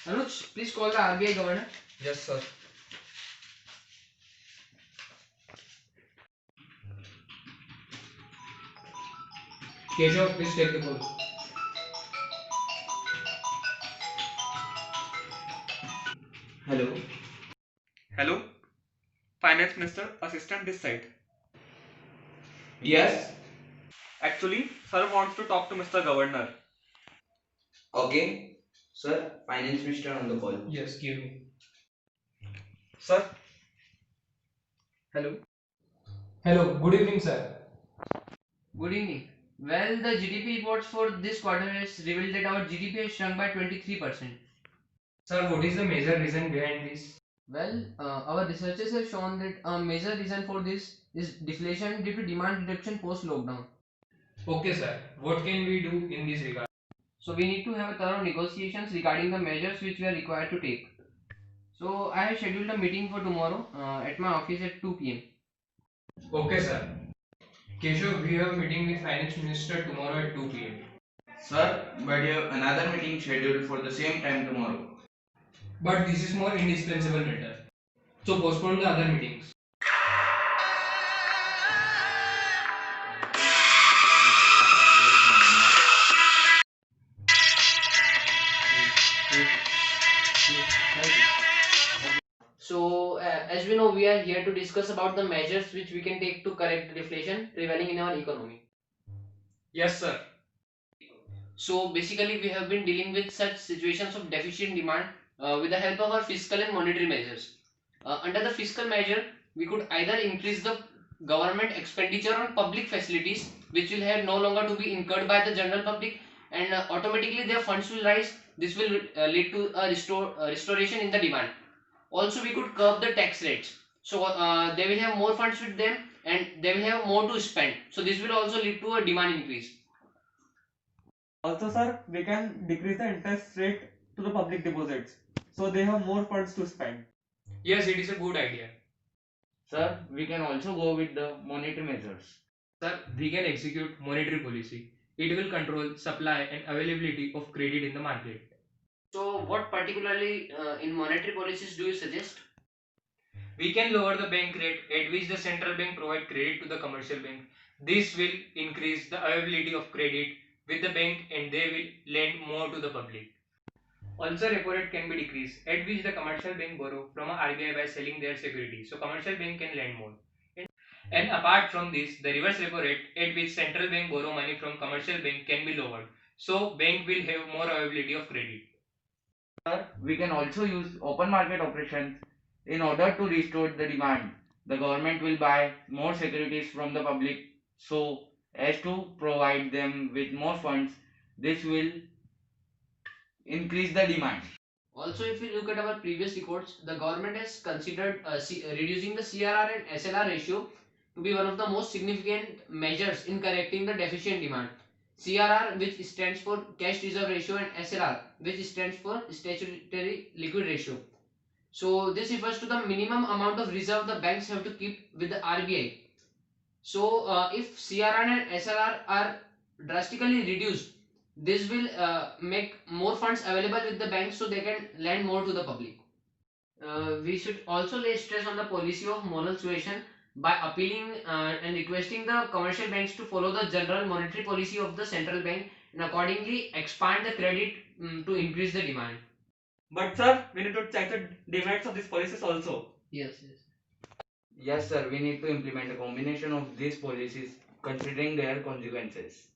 Anuj, please call the RBI governor. Yes, sir. Keshav, please take the call. Hello. Hello, Finance Minister, Assistant this side. Yes. Actually, sir wants to talk to Mr. Governor. Okay. Sir, Finance Minister on the call. Yes, give me. Sir, Hello. Hello, good evening, sir. Good evening. Well, the GDP reports for this quarter has revealed that our GDP has shrunk by 23%. Sir, what is the major reason behind this? Well, our researchers have shown that a major reason for this is deflation due to demand reduction post lockdown. Okay, sir. What can we do in this regard? So we need to have a thorough negotiations regarding the measures which we are required to take. So I have scheduled a meeting for tomorrow at my office at 2 p.m. Okay, sir. Keshav, we have a meeting with Finance Minister tomorrow at 2 p.m. Sir, but you have another meeting scheduled for the same time tomorrow. But this is more indispensable matter. So postpone the other meetings. So, as we know, we are here to discuss about the measures which we can take to correct the deflation prevailing in our economy. Yes, sir. So, basically, we have been dealing with such situations of deficient demand with the help of our fiscal and monetary measures. Under the fiscal measure, we could either increase the government expenditure on public facilities, which will have no longer to be incurred by the general public, and automatically their funds will rise. This will lead to a restoration in the demand. Also, we could curb the tax rates, so they will have more funds with them and they will have more to spend, so this will also lead to a demand increase. also, sir, we can decrease the interest rate to the public deposits, so they have more funds to spend. Yes, it is a good idea. Sir, we can also go with the monetary measures. Sir, we can execute monetary policy. It will control supply and availability of credit in the market. So what particularly in monetary policies do you suggest? We can lower the bank rate at which the central bank provide credit to the commercial bank. This will increase the availability of credit with the bank and they will lend more to the public. Also, repo rate can be decreased at which the commercial bank borrow from a RBI by selling their security. So commercial bank can lend more. And apart from this, the reverse repo rate at which central bank borrow money from commercial bank can be lowered. So bank will have more availability of credit. Sir, we can also use open market operations in order to restore the demand. The government will buy more securities from the public so as to provide them with more funds. This will increase the demand. Also, if we look at our previous reports, the government has considered reducing the CRR and SLR ratio to be one of the most significant measures in correcting the deficient demand. CRR, which stands for cash reserve ratio, and SLR, which stands for statutory liquid ratio. So this refers to the minimum amount of reserve the banks have to keep with the RBI. So if CRR and SLR are drastically reduced, this will make more funds available with the banks so they can lend more to the public. We should also lay stress on the policy of moral suasion by appealing and requesting the commercial banks to follow the general monetary policy of the central bank and accordingly expand the credit to increase the demand. But, sir, we need to check the demerits of these policies also. Yes, yes. Yes, sir, we need to implement a combination of these policies considering their consequences.